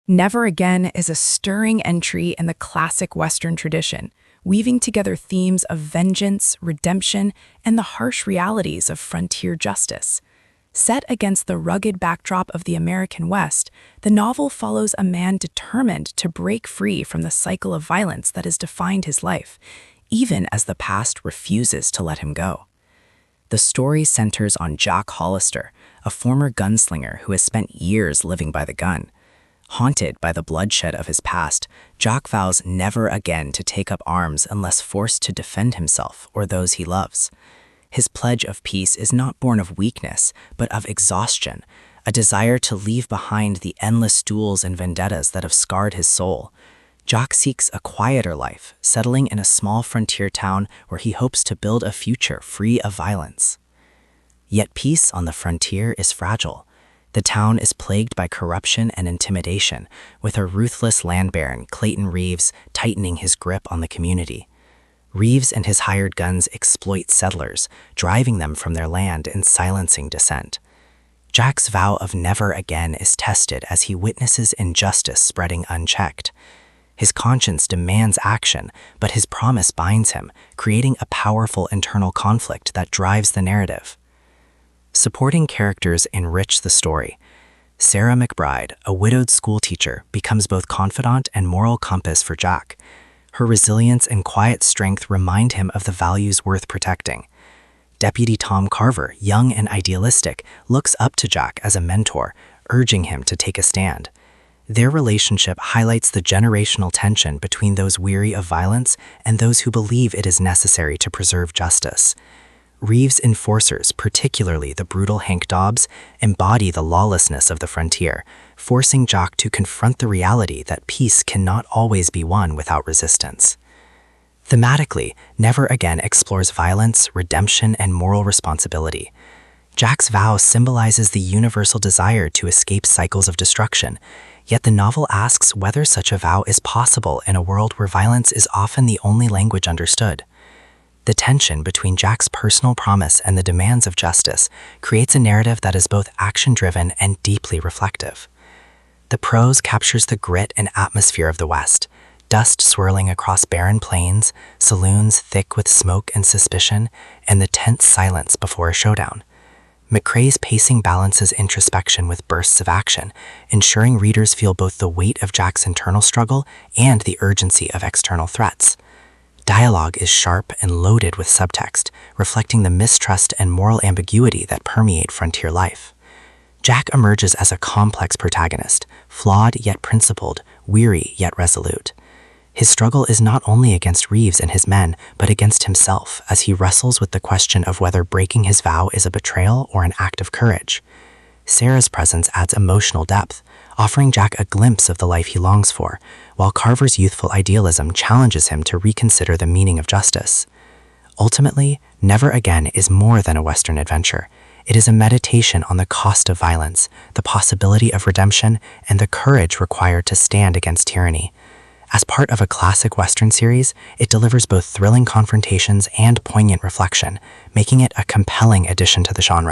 Never Again is a stirring entry in the classic Western tradition, weaving together themes of vengeance, redemption, and the harsh realities of frontier justice. Set against the rugged backdrop of the American West, the novel follows a man determined to break free from the cycle of violence that has defined his life, even as the past refuses to let him go. The story centers on Jack Hollister, a former gunslinger who has spent years living by the gun. Haunted by the bloodshed of his past, Jack vows never again to take up arms unless forced to defend himself or those he loves. His pledge of peace is not born of weakness, but of exhaustion, a desire to leave behind the endless duels and vendettas that have scarred his soul. Jack seeks a quieter life, settling in a small frontier town where he hopes to build a future free of violence. Yet peace on the frontier is fragile. The town is plagued by corruption and intimidation, with a ruthless land baron, Clayton Reeves, tightening his grip on the community. Reeves and his hired guns exploit settlers, driving them from their land and silencing dissent. Jack's vow of never again is tested as he witnesses injustice spreading unchecked. His conscience demands action, but his promise binds him, creating a powerful internal conflict that drives the narrative. Supporting characters enrich the story. Sarah McBride, a widowed schoolteacher, becomes both confidant and moral compass for Jack. Her resilience and quiet strength remind him of the values worth protecting. Deputy Tom Carver, young and idealistic, looks up to Jack as a mentor, urging him to take a stand. Their relationship highlights the generational tension between those weary of violence and those who believe it is necessary to preserve justice. Reeves' enforcers, particularly the brutal Hank Dobbs, embody the lawlessness of the frontier, forcing Jack to confront the reality that peace cannot always be won without resistance. Thematically, Never Again explores violence, redemption, and moral responsibility. Jack's vow symbolizes the universal desire to escape cycles of destruction, yet the novel asks whether such a vow is possible in a world where violence is often the only language understood. The tension between Jack's personal promise and the demands of justice creates a narrative that is both action-driven and deeply reflective. The prose captures the grit and atmosphere of the West, dust swirling across barren plains, saloons thick with smoke and suspicion, and the tense silence before a showdown. McCrae's pacing balances introspection with bursts of action, ensuring readers feel both the weight of Jack's internal struggle and the urgency of external threats. Dialogue is sharp and loaded with subtext, reflecting the mistrust and moral ambiguity that permeate frontier life. Jack emerges as a complex protagonist, flawed yet principled, weary yet resolute. His struggle is not only against Reeves and his men, but against himself as he wrestles with the question of whether breaking his vow is a betrayal or an act of courage. Sarah's presence adds emotional depth, offering Jack a glimpse of the life he longs for, while Carver's youthful idealism challenges him to reconsider the meaning of justice. Ultimately, Never Again is more than a Western adventure. It is a meditation on the cost of violence, the possibility of redemption, and the courage required to stand against tyranny. As part of a classic Western series, it delivers both thrilling confrontations and poignant reflection, making it a compelling addition to the genre.